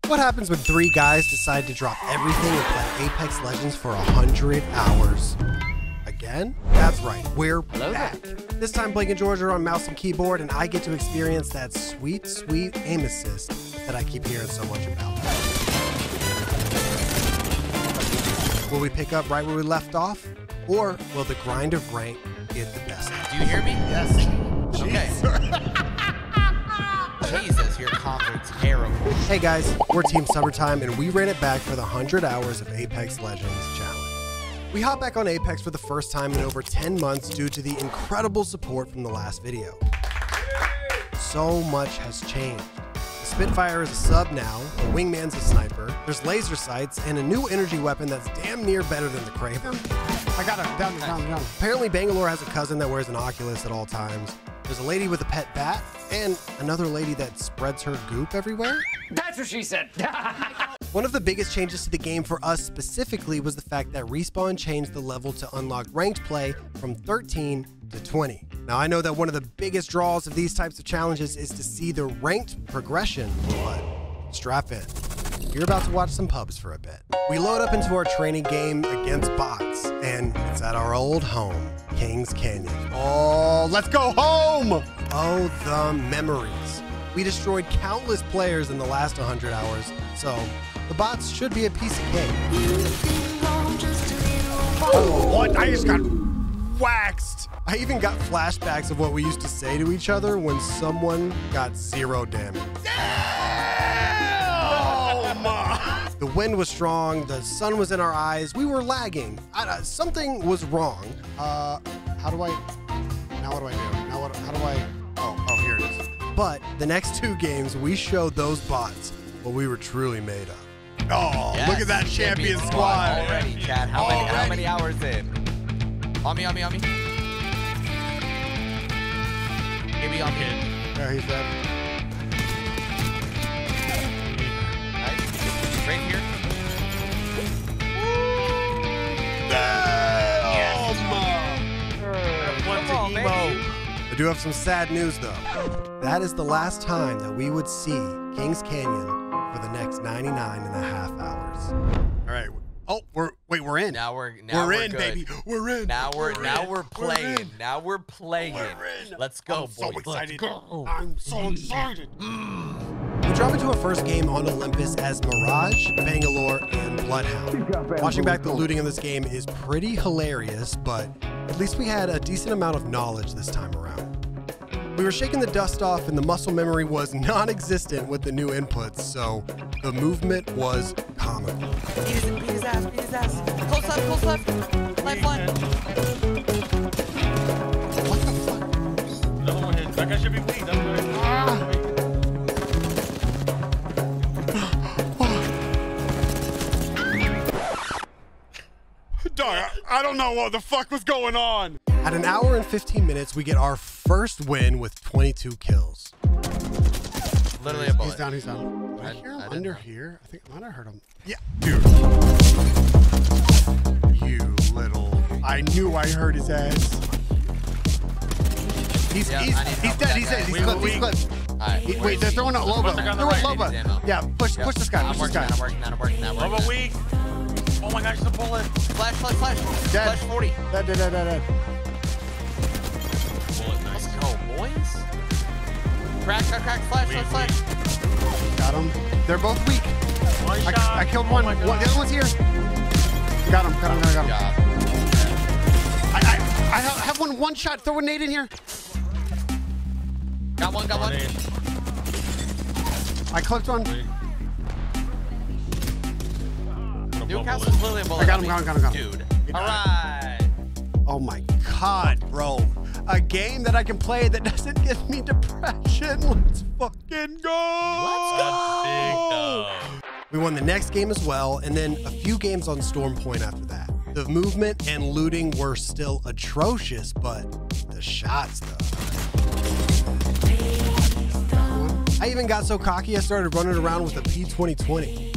What happens when 3 guys decide to drop everything and play Apex Legends for 100 hours? Again? That's right, we're back. This time Blake and George are on mouse and keyboard, and I get to experience that sweet, sweet aim assist that I keep hearing so much about. Will we pick up right where we left off? Or will the grind of rank get the best of us? Do you hear me? Yes. Okay. Jesus, your comms are terrible. Hey guys, we're Team Summertime, and we ran it back for the 100 hours of Apex Legends challenge. We hopped back on Apex for the first time in over 10 months due to the incredible support from the last video. So much has changed. The Spitfire is a sub now, the Wingman's a sniper, there's laser sights, and a new energy weapon that's damn near better than the Kraber. I got him. Down. Apparently Bangalore has a cousin that wears an Oculus at all times. There's a lady with a pet bat, and another lady that spreads her goop everywhere. That's what she said. One of the biggest changes to the game for us specifically was the fact that Respawn changed the level to unlock ranked play from 13 to 20. Now I know that one of the biggest draws of these types of challenges is to see the ranked progression, but strap in. You're about to watch some pubs for a bit. We load up into our training game against bots, and it's at our old home, Kings Canyon. Oh, let's go home! Oh, the memories. We destroyed countless players in the last 100 hours, so the bots should be a piece of cake. Oh, what? I just got waxed. I even got flashbacks of what we used to say to each other when someone got 0 damage. The wind was strong, the sun was in our eyes, we were lagging. Something was wrong. How do I do? How do I? Oh, here it is. But the next 2 games, we showed those bots what we were truly made of. Oh, Yes, look at that champion squad. Already, Chad. How many hours in? On me. Give me on me. There, he's dead. Nice. Right here. Come on, baby. I do have some sad news though. That is the last time that we would see Kings Canyon for the next 99 and a half hours. All right. Oh, we're in. Now we're in, good. baby. We're in. Now we're playing. We're in. Now we're playing. We're in. Let's go, I'm so boys. excited. Let's go. I'm so excited. We drop into our first game on Olympus as Mirage, Bangalore, and Bloodhound. Watching back the looting in this game is pretty hilarious, but at least we had a decent amount of knowledge this time around. We were shaking the dust off and the muscle memory was non-existent with the new inputs, so the movement was comical. Beat his ass. Close left. Lifeline. What the fuck? Another one hit. That guy should be weak. Dog, I don't know what the fuck was going on. At 1 hour and 15 minutes, we get our first win with 22 kills. Literally a bullet. He's down. Did I hear him I under didn't know. here? I think I might have heard him. Yeah, dude. You little. I knew I heard his ass. He's dead. He's clipped. Alright. Wait, they're throwing out Loba. They're They're throwing Loba. ammo. Yeah, push this guy. I'm working. Loba weak. Oh my gosh, the bullet. Flash. Dead. Flash 40. Dead. Bullet, Let's nice. go, boys. Crack. Flash. Got him. They're both weak. One shot. I killed one. Oh my The God. other one's here. Got him. Good job. I have one shot. Throw a nade in here. Got one. I clipped one. Newcastle's clearly a bullet. I got him. Dude. All right. Oh my God, bro. A game that I can play that doesn't give me depression. Let's fucking go. We won the next game as well, and then a few games on Storm Point after that. The movement and looting were still atrocious, but the shots though. I even got so cocky I started running around with a P2020.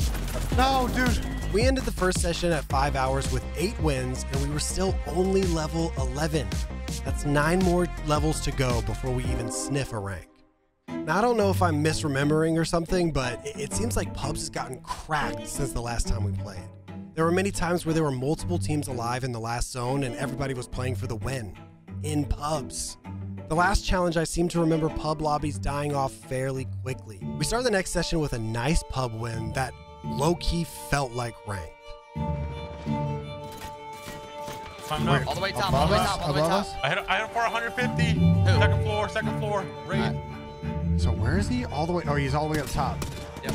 No, dude. We ended the first session at 5 hours with 8 wins, and we were still only level 11. That's 9 more levels to go before we even sniff a rank. Now, I don't know if I'm misremembering or something, but it seems like Pubs has gotten cracked since the last time we played. There were many times where there were multiple teams alive in the last zone and everybody was playing for the win. In Pubs. The last challenge, I seem to remember pub lobbies dying off fairly quickly. We started the next session with a nice pub win that low-key felt like ranked. Wait, All the way top, all the way top, all the way top. I hit him for 150. Who? Second floor. Right. So where is he? All the way. Oh, he's all the way up top. Yep.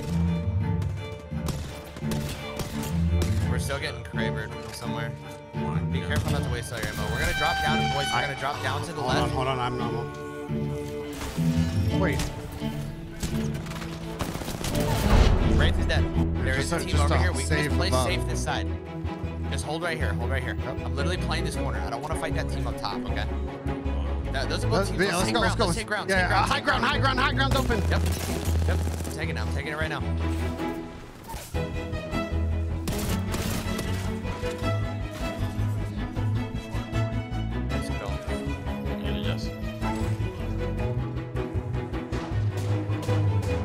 We're still getting cravered from somewhere. Be careful not to waste all your ammo. We're gonna drop down, boys. We're gonna drop down to the left. Hold on. I'm normal. Wait. Wraith is dead. There is a team over here. We can just play above. safe this side. Just hold right here. Hold right here. Yep. I'm literally playing this corner. I don't want to fight that team up top. Okay. Those are both teams. Let's go. Let's take ground. Yeah, high ground's open. Yep. I'm taking it. I'm taking it right now. Let's go. Yes.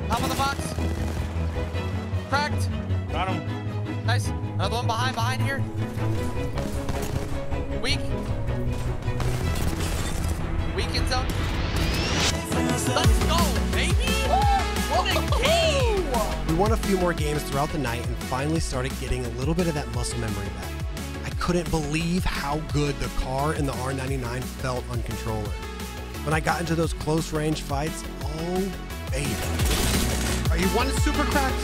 Top of the box. Cracked. Got him. Nice. Another one behind here. Weak. Weak in zone. Let's go, baby! What a game! We won a few more games throughout the night and finally started getting a little bit of that muscle memory back. I couldn't believe how good the car and the R99 felt on controller. When I got into those close range fights, oh baby. Are you one super cracked?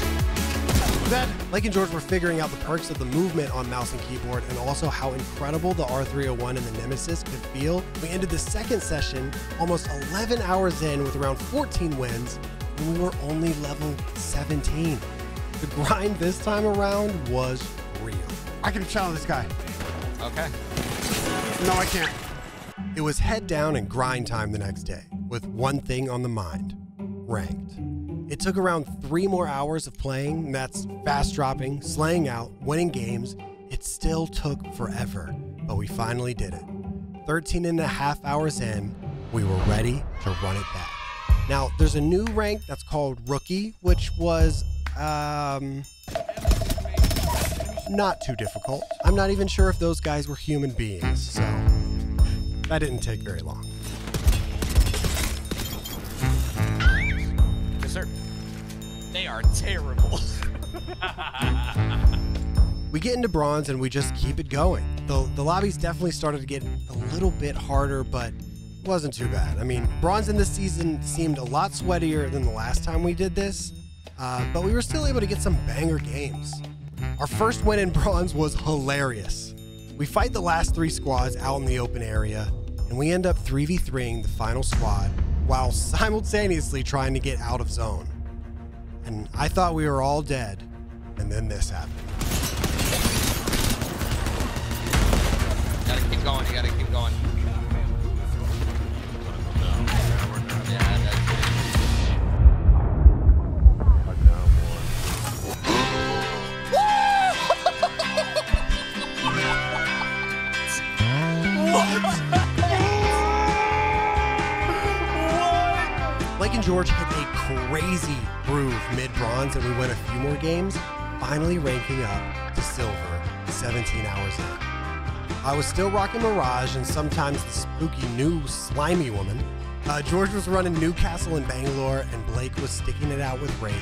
That Blake and George were figuring out the perks of the movement on mouse and keyboard and also how incredible the R301 and the Nemesis could feel. We ended the second session almost 11 hours in with around 14 wins, and we were only level 17. The grind this time around was real. I can challenge this guy. Okay. No, I can't. It was head down and grind time the next day, with one thing on the mind: ranked. It took around 3 more hours of playing. That's fast dropping, slaying out, winning games. It still took forever, but we finally did it. 13 and a half hours in, we were ready to run it back. Now, there's a new rank that's called Rookie, which was, not too difficult. I'm not even sure if those guys were human beings, so that didn't take very long. Yes, sir. They are terrible. We get into bronze and we just keep it going. The lobbies definitely started to get a little bit harder, but it wasn't too bad. I mean, bronze in this season seemed a lot sweatier than the last time we did this, but we were still able to get some banger games. Our first win in bronze was hilarious. We fight the last 3 squads out in the open area, and we end up 3v3ing the final squad while simultaneously trying to get out of zone. And I thought we were all dead, and then this happened. You gotta keep going. You gotta keep going. Yeah, that's Blake and George hit a crazy groove mid-bronze, and we win a few more games, finally ranking up to silver 17 hours in. I was still rocking Mirage and sometimes the spooky new slimy woman. George was running Newcastle and Bangalore, and Blake was sticking it out with Wraith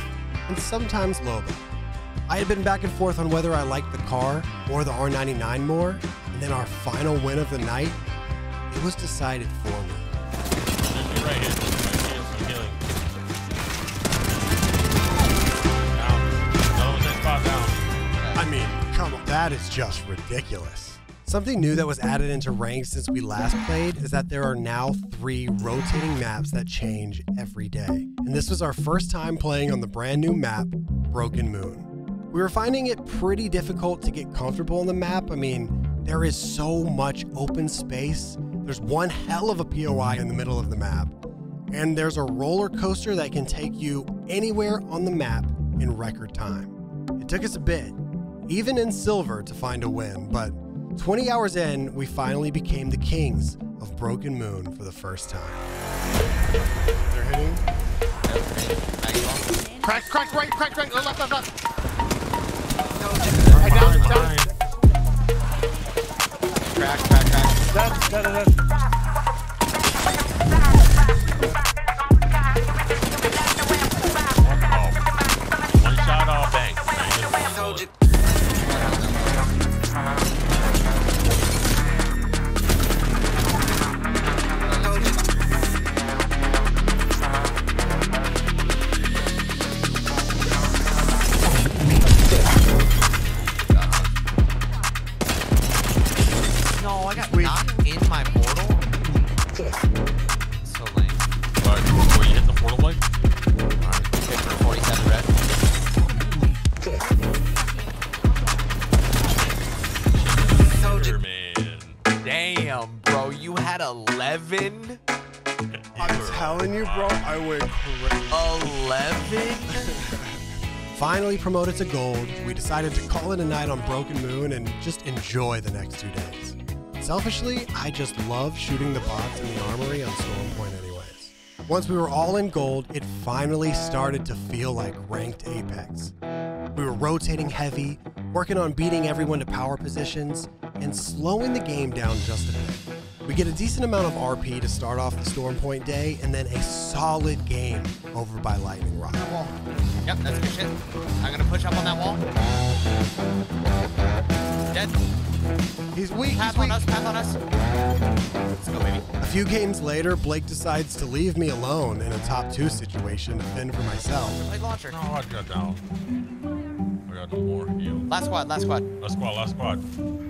and sometimes Loba. I had been back and forth on whether I liked the car or the R99 more, and then our final win of the night, it was decided for me. Right here. Some healing. Down. No, this spot down. I mean, come on, that is just ridiculous. Something new that was added into ranks since we last played is that there are now 3 rotating maps that change every day. And this was our first time playing on the brand new map, Broken Moon. We were finding it pretty difficult to get comfortable on the map. I mean, there is so much open space. There's one hell of a POI in the middle of the map. And there's a roller coaster that can take you anywhere on the map in record time. It took us a bit, even in silver, to find a win, but 20 hours in, we finally became the kings of Broken Moon for the first time. They're hitting. Crack, right, left. Hey, down. Crack. Dead. One shot, all bang. No, I got knocked in my portal. So lame. Before you hit the portal blade? Hit for 47 red. Sure, man. Damn, bro, you had 11? I'm telling you, bro, I went crazy. 11? Finally promoted to gold, we decided to call it a night on Broken Moon and just enjoy the next 2 days. Selfishly, I just love shooting the bots in the armory on Storm Point anyways. Once we were all in gold, it finally started to feel like ranked Apex. We were rotating heavy, working on beating everyone to power positions, and slowing the game down just a bit. We get a decent amount of RP to start off the Storm Point day, and then a solid game over by Lightning Rock. Yep, that's good shit. I'm gonna push up on that wall. Dead. He's weak. Path on us. Let's go, baby. A few games later, Blake decides to leave me alone in a top 2 situation to fend for myself. Like launcher. No, I got down. I got no more heal. Last squad. Last squad.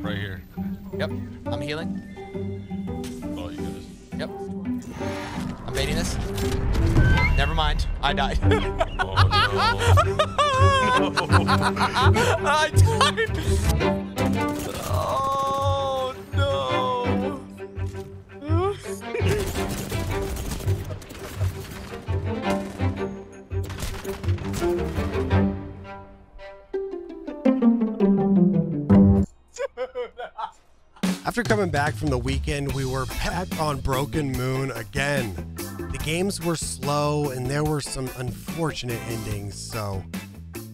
Right here. Yep, I'm healing. Oh, you guys. Yep. I'm baiting this. Never mind. I died. Oh, no. I died. Oh, no. After coming back from the weekend, we were back on Broken Moon again. The games were slow and there were some unfortunate endings, so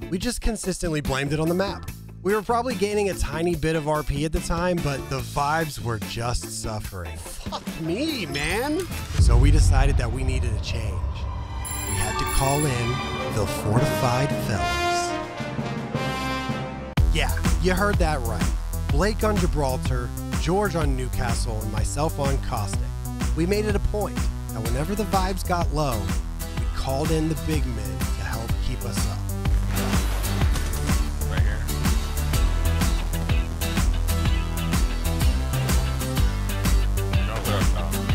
we just consistently blamed it on the map. We were probably gaining a tiny bit of RP at the time, but the vibes were just suffering. Fuck me, man. So we decided that we needed a change. We had to call in the Fortified Fellas. Yeah, you heard that right. Blake on Gibraltar, George on Newcastle, and myself on Caustic. We made it a point that whenever the vibes got low, we called in the big men to help keep us up. Right here.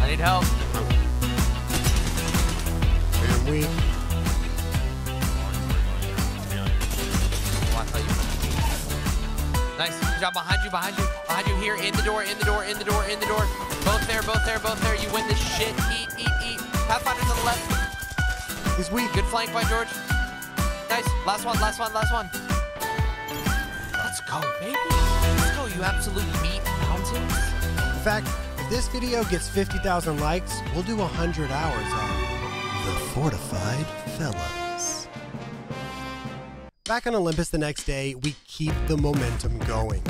I need help. And we Nice. Good job. Behind you here. In the door. Both there. You win this shit. Eat. Pathfinder's on the left. He's weak. Good flank by George. Nice. Last one. Let's go, baby. Let's go, you absolute meat mountains. In fact, if this video gets 50,000 likes, we'll do 100 hours of the Fortified Fellas. Back on Olympus the next day, we keep the momentum going.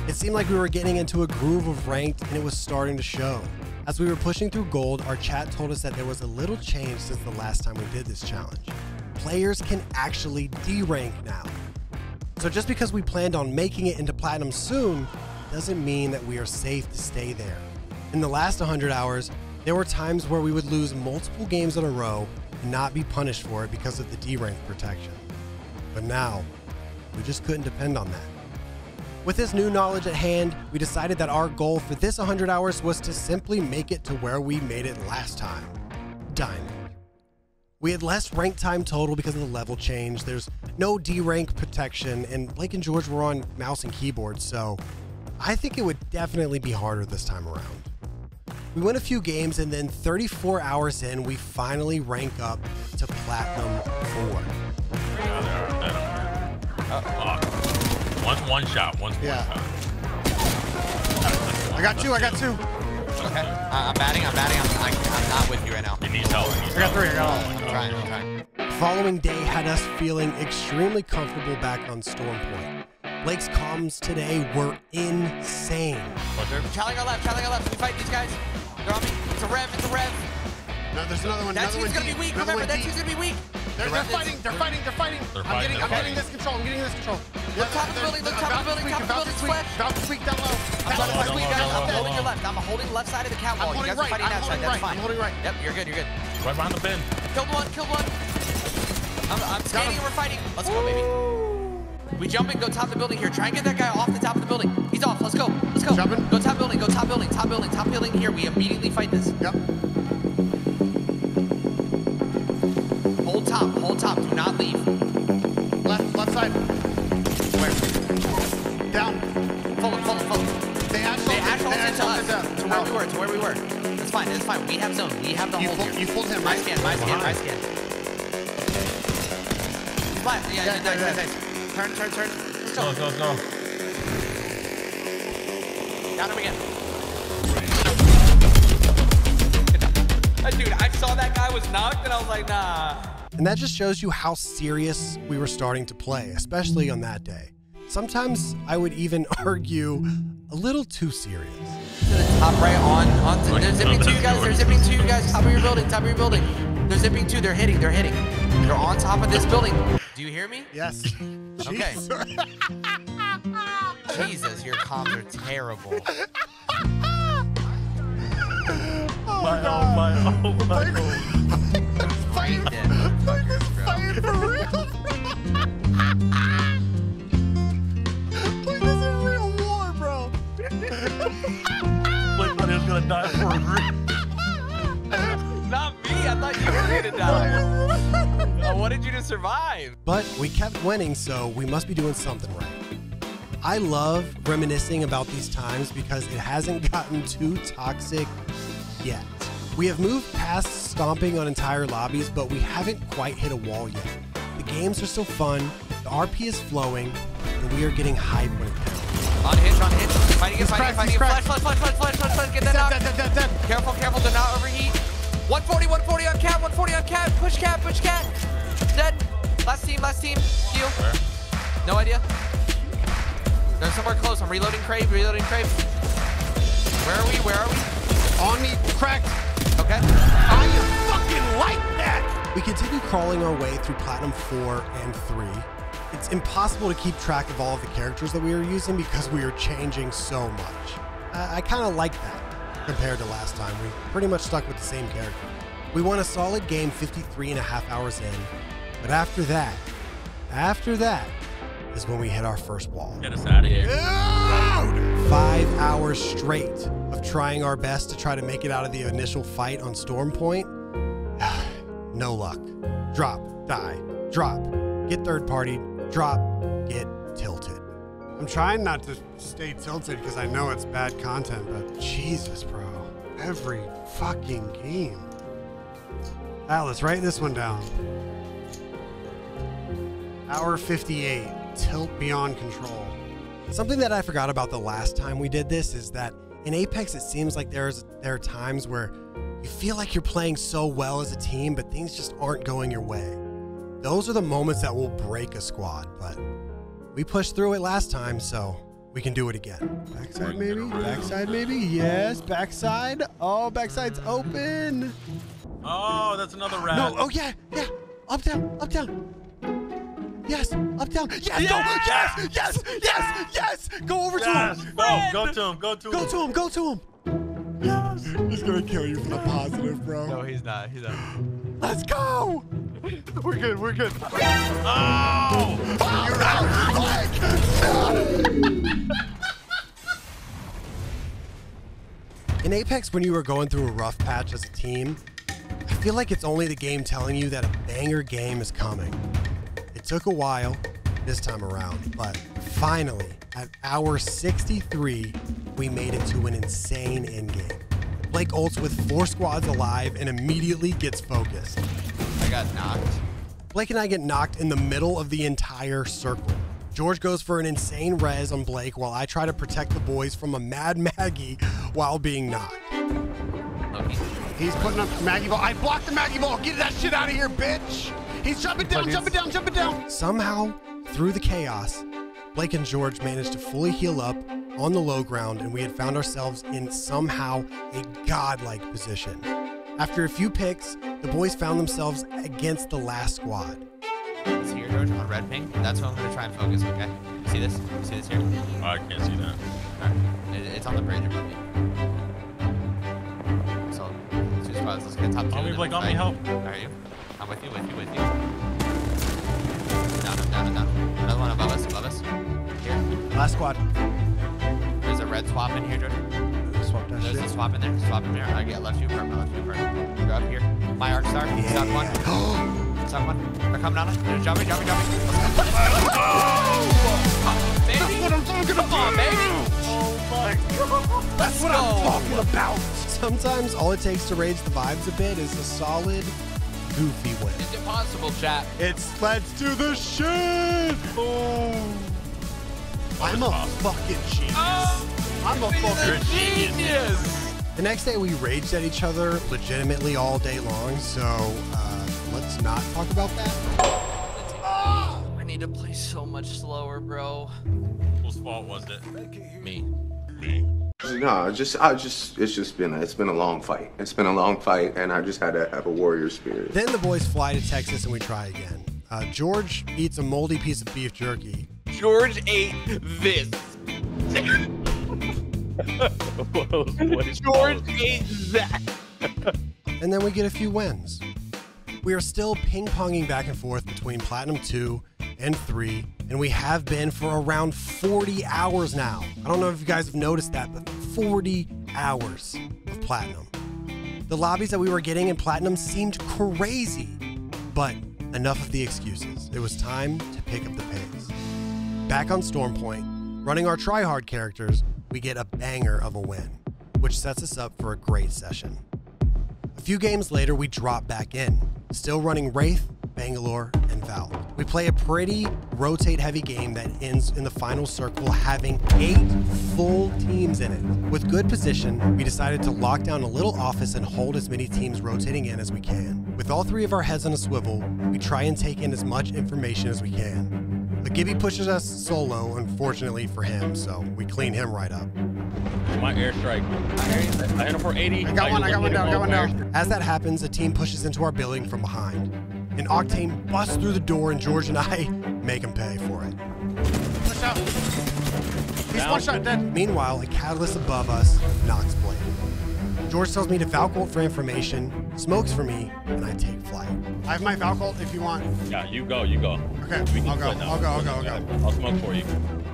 It seemed like we were getting into a groove of ranked and it was starting to show. As we were pushing through gold, our chat told us that there was a little change since the last time we did this challenge. Players can actually de-rank now. So just because we planned on making it into platinum soon, doesn't mean that we are safe to stay there. In the last 100 hours, there were times where we would lose multiple games in a row and not be punished for it because of the D-rank protection. But now, we just couldn't depend on that. With this new knowledge at hand, we decided that our goal for this 100 hours was to simply make it to where we made it last time, Diamond. We had less rank time total because of the level change, there's no D-rank protection, and Blake and George were on mouse and keyboard, so I think it would definitely be harder this time around. We win a few games, and then 34 hours in, we finally rank up to Platinum 4. One's one shot. One's one shot. I got two. Okay. I'm batting. I'm not with you right now. He needs help. I got three. I got all. I'm trying. following day had us feeling extremely comfortable back on Storm Point. Blake's comms today were insane. They're challenging our left, challenging our left. We fight these guys. They're on me. It's a rev, it's a rev. No, there's another one. That team's gonna be weak. Remember, that team's gonna be weak. They're fighting. I'm getting this control. Look top of the building, look top of the building, top of the building, flash. About to squeak down low. I'm trying to squeak, guys. I'm holding your left. I'm holding the left side of the catwall. You guys are fighting that side. That's fine. I'm holding right. Yep, you're good, you're good. Right behind the bin. Killed one, killed one. I'm scanning and we're fighting. Let's go, baby. We jump and go top of the building here. Try and get that guy off the top of the building. He's off. Let's go. Let's go. Jumping. Go top building. Go top building. Top building. Top building here. We immediately fight this. Yep. Hold top. Hold top. Do not leave. Left side. Where? Down. Full him. They actually To us. To where we were. That's fine. That's fine. We have zone. We have the hold here. You pulled him, My right? scan. He's blind. Yeah, nice. Turn. Let's go. Go. Down him again. Dude, I saw that guy was knocked and I was like, nah. And that just shows you how serious we were starting to play, especially on that day. Sometimes I would even argue a little too serious. To the top right on. They're zipping to you guys. They're zipping to you guys. Top of your building. They're zipping to. They're hitting. They're on top of this building. Do you hear me? Yes. Okay. Jesus, your comms are terrible. My Fight for real. Like, this is real war, bro. Blake thought he was gonna die for a reason. Not me. I thought you were gonna die. I wanted you to survive. But we kept winning, so we must be doing something right. I love reminiscing about these times because it hasn't gotten too toxic yet. We have moved past stomping on entire lobbies, but we haven't quite hit a wall yet. The games are still fun, the RP is flowing, and we are getting hype when it counts. On hit. Fighting. He's Flash. Get that knock. Dead. Careful. Do not overheat. 140 on cat. Push cat. Dead. Last team. Heal. Where? No idea. They're somewhere close. I'm reloading crave. Where are we? On me, cracked. Okay. I fucking like that. We continue crawling our way through Platinum 4 and 3. It's impossible to keep track of all of the characters that we are using because we are changing so much. I kind of like that compared to last time. We pretty much stuck with the same character. We won a solid game 53 and a half hours in, but after that is when we hit our first wall. Get us out of here. 5 hours straight of trying our best to try to make it out of the initial fight on Storm Point. No luck. Drop, die, drop, get third party, drop, get tilted. I'm trying not to stay tilted because I know it's bad content, but Jesus, bro. Every fucking game. Let's write this one down. Hour 58, tilt beyond control. Something that I forgot about the last time we did this is that in Apex, it seems like there are times where you feel like you're playing so well as a team, but things just aren't going your way. Those are the moments that will break a squad, but we pushed through it last time, so we can do it again. Backside maybe? Backside maybe? Yes, backside. Oh, backside's open. Oh, that's another rat. No, oh yeah. Up, down. Yes, up, down. Yes, Yeah! yes. Go over to Yes, him. go to him. Go to him. Yes. He's gonna kill you for the positive, bro. No, he's not. Let's go. We're good. Oh! In Apex, when you are going through a rough patch as a team, I feel like it's only the game telling you that a banger game is coming. It took a while this time around, but finally, at hour 63, we made it to an insane endgame. Blake ults with 4 squads alive and immediately gets focused. I got knocked. Blake and I get knocked in the middle of the entire circle. George goes for an insane res on Blake while I try to protect the boys from a Mad Maggie while being knocked. Loki. He's putting up Maggie Ball. I blocked the Maggie Ball. Get that shit out of here, bitch. He's jumping down, jumping down, jumping down. Somehow, through the chaos, Blake and George managed to fully heal up on the low ground, and we had found ourselves in somehow a godlike position. After a few picks, the boys found themselves against the last squad. It's here, George, on red ping. That's what I'm going to try and focus, okay? You see this? You see this here? Oh, I can't see that. It's on the bridge above me. So, 2 spots. Let's get top 2. On me, Blake, on me, help. Are you? I'm with you. Down. Another one above us. Here. Last squad. There's a red swap in here, George. Swap that There's shit. a swap in there. I get left 2 perm. Go up here. My arc star. Stock 1. Stock 1. They're coming on us. They're jumping. Let's go. Baby. That's what I'm talking about. Come on, baby. Oh my god. That's what I'm talking about. Sometimes all it takes to raise the vibes a bit is a solid, goofy win. It's impossible, chat. It's let's do the shit. Oh. I'm a fucking genius. I'm a fucking genius. The next day, we raged at each other legitimately all day long, so let's not talk about that. I need to play so much slower, bro. Whose fault was it? Me. No, it's been a long fight. It's been a long fight, and I just had to have a warrior spirit. Then the boys fly to Texas and we try again. George eats a moldy piece of beef jerky. George ate this. George ate that. And then we get a few wins. We are still ping-ponging back and forth between Platinum 2 and 3, and we have been for around 40 hours now. I don't know if you guys have noticed that, but 40 hours of Platinum. The lobbies that we were getting in Platinum seemed crazy, but enough of the excuses. It was time to pick up the pace. Back on Stormpoint, running our tryhard characters, we get a banger of a win, which sets us up for a great session. A few games later, we drop back in, still running Wraith, Bangalore, and Valve. We play a pretty rotate-heavy game that ends in the final circle having 8 full teams in it. With good position, we decided to lock down a little office and hold as many teams rotating in as we can. With all 3 of our heads on a swivel, we try and take in as much information as we can. But Gibby pushes us solo, unfortunately for him, so we clean him right up. My airstrike. I hit him for 80. I got one down. As that happens, a team pushes into our building from behind. An Octane busts through the door, and George and I make him pay for it. Push out. He's one shot dead. Meanwhile, a catalyst above us knocks Blake. George tells me to Valcolt for information, smokes for me, and I take flight. I have my Valcolt if you want. Yeah, you go. Okay, I'll go. I'll smoke for you.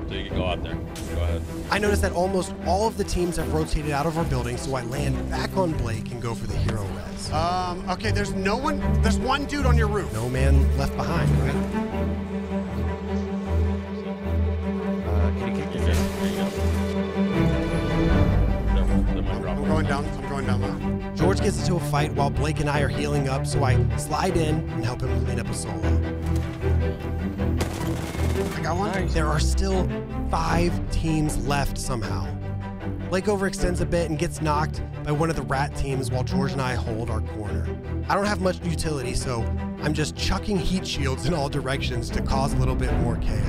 So you can go out there. Go ahead. I notice that almost all of the teams have rotated out of our building, so I land back on Blake and go for the hero res. Okay, there's one dude on your roof. No man left behind, right? Can you kick There you go. I'm going down low. George gets into a fight while Blake and I are healing up, so I slide in and help him clean up a solo. I got one. There are still 5 teams left somehow. Blake overextends a bit and gets knocked by one of the rat teams while George and I hold our corner. I don't have much utility, so I'm just chucking heat shields in all directions to cause a little bit more chaos.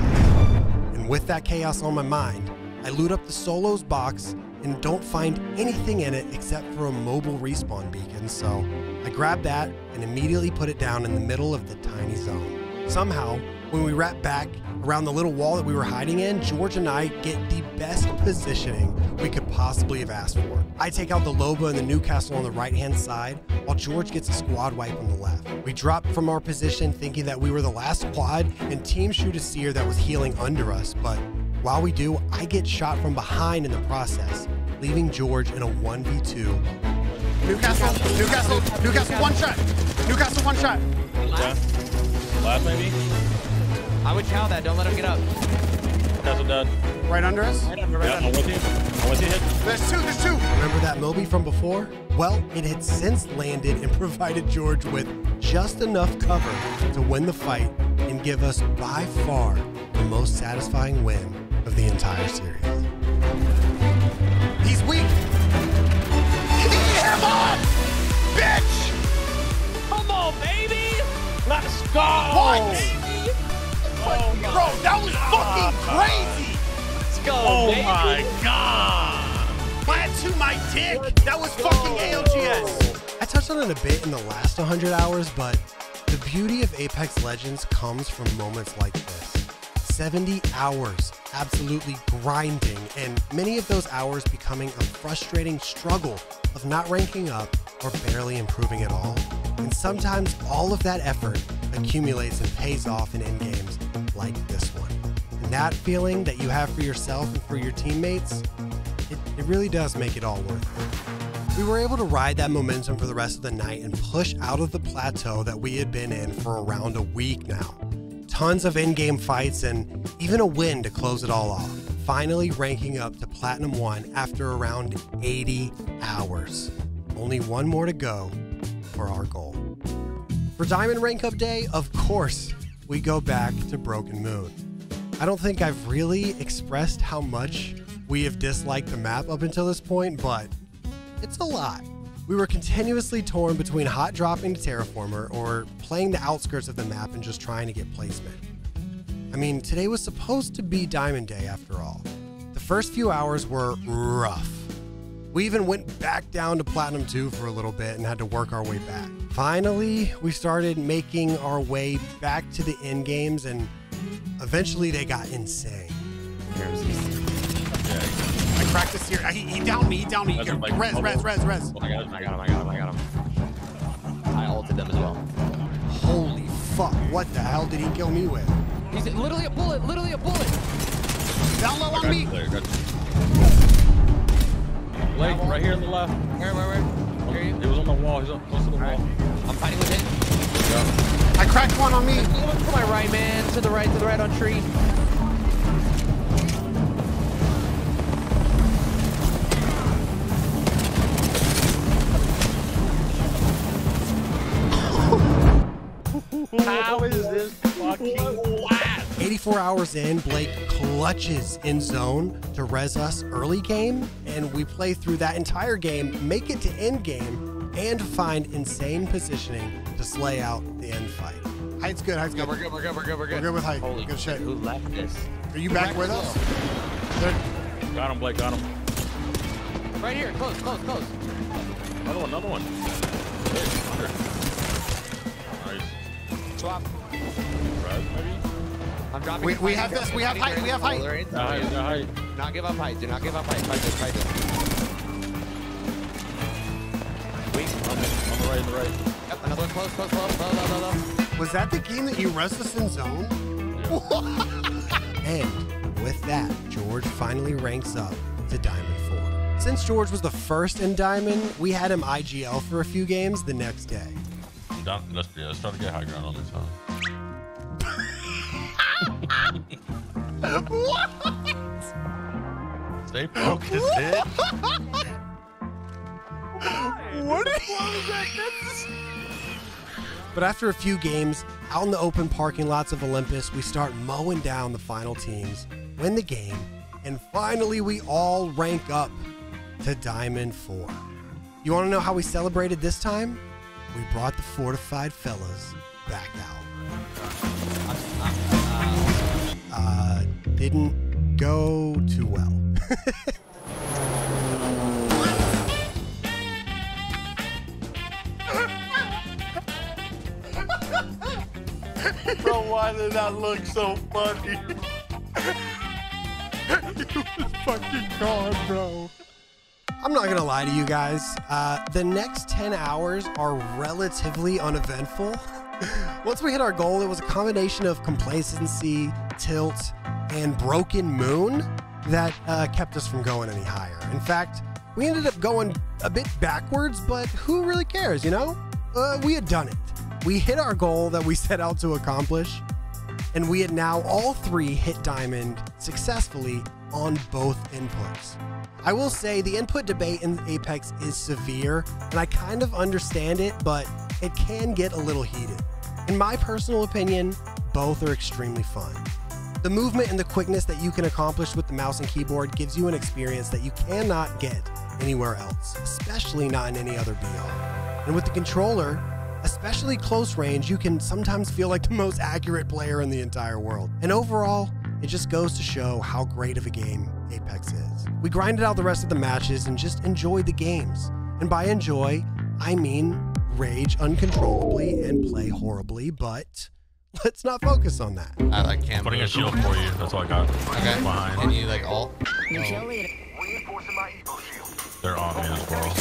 And with that chaos on my mind, I loot up the solos box and don't find anything in it except for a mobile respawn beacon, so I grab that and immediately put it down in the middle of the tiny zone. Somehow, when we wrap back around the little wall that we were hiding in, George and I get the best positioning we could possibly have asked for. I take out the Loba and the Newcastle on the right-hand side, while George gets a squad wipe on the left. We drop from our position thinking that we were the last squad, and team shoot a seer that was healing under us, but while we do, I get shot from behind in the process, leaving George in a 1v2. Newcastle, one shot. Newcastle, one shot. Last maybe? I would cow that. Don't let him get up. Newcastle dead. Right under us. Yeah, I'm with you. Hit. There's two. Remember that Moby from before? Well, it had since landed and provided George with just enough cover to win the fight and give us by far the most satisfying win of the entire series. He's weak. Eat him up, bitch! Come on, baby! Let's go! What? Oh my Bro, that was fucking crazy. Let's go, Oh baby. my god! Plant to my dick. That was fucking ALGS. I touched on it a bit in the last 100 hours, but the beauty of Apex Legends comes from moments like this. 70 hours absolutely grinding, and many of those hours becoming a frustrating struggle of not ranking up or barely improving at all. And sometimes all of that effort accumulates and pays off in end games like this one. And that feeling that you have for yourself and for your teammates, it really does make it all worth it. We were able to ride that momentum for the rest of the night and push out of the plateau that we had been in for around a week now. Tons of in-game fights and even a win to close it all off. Finally ranking up to Platinum 1 after around 80 hours. Only one more to go for our goal. For Diamond Rank Up Day, of course, we go back to Broken Moon. I don't think I've really expressed how much we have disliked the map up until this point, but it's a lot. We were continuously torn between hot dropping to Terraformer or playing the outskirts of the map and just trying to get placement. I mean, today was supposed to be Diamond Day after all. The first few hours were rough. We even went back down to Platinum 2 for a little bit and had to work our way back. Finally, we started making our way back to the end games, and eventually they got insane. I cracked this here. He downed me. He downed me. That's Here, like- res. I got him. I ulted them as well. Holy fuck, what the hell did he kill me with? He's literally a bullet, Down low on me. Blake, right here on the left. Where? Hear you? He was on the wall. He's close to the wall. I'm fighting with him. I cracked one on me. To my right, man. To the right on tree. How is this fucking last? 84 hours in, Blake clutches in zone to res us early game, and we play through that entire game, make it to end game, and find insane positioning to slay out the end fight. Height's good. Height's good. We're good. We're good with height. Holy Good shit. Who left this? Are you back with us? Good. Got him, Blake. Got him. Right here. Close. Another one. Nice. Swap. Res, maybe? I'm dropping. We have this. We have height. We have height. Height. Not give up height. Do not give up height. Fight this. Wait. On the right. Yep, another one close. Low. Was that the game that you res us in zone? And with that, George finally ranks up to Diamond 4. Since George was the first in Diamond, we had him IGL for a few games the next day. Let's try to get high ground on this, huh? What? Stay focused, dude. What is that? But after a few games, out in the open parking lots of Olympus, we start mowing down the final teams, win the game, and finally we all rank up to Diamond 4. You want to know how we celebrated this time? We brought the fortified fellas back out. Didn't go too well. Bro, why did that look so funny? Fucking God, bro. I'm not gonna lie to you guys. The next 10 hours are relatively uneventful. Once we hit our goal, it was a combination of complacency, tilt, and Broken Moon that kept us from going any higher. In fact, we ended up going a bit backwards, but who really cares, you know? We had done it. We hit our goal that we set out to accomplish, and we had now all three hit Diamond successfully on both inputs. I will say the input debate in Apex is severe, and I kind of understand it, but it can get a little heated. In my personal opinion, both are extremely fun. The movement and the quickness that you can accomplish with the mouse and keyboard gives you an experience that you cannot get anywhere else, especially not in any other BR. And with the controller, Especially close range, you can sometimes feel like the most accurate player in the entire world. And overall, it just goes to show how great of a game Apex is. We grinded out the rest of the matches and just enjoyed the games. And by enjoy, I mean rage uncontrollably and play horribly, but let's not focus on that. I like cam. Putting a shield for you. That's all I got. Okay. Behind. And you like all? They're on me as well.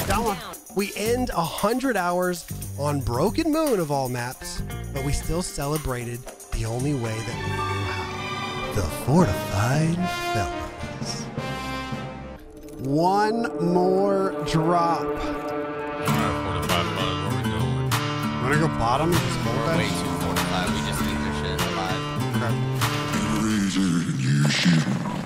Down one. We end 100 hours on Broken Moon of all maps, but we still celebrated the only way that we knew how. The Fortified Fellas. One more drop. Wanna go bottom? Just hold We're that? way too fortified. We just need their shit alive. Okay.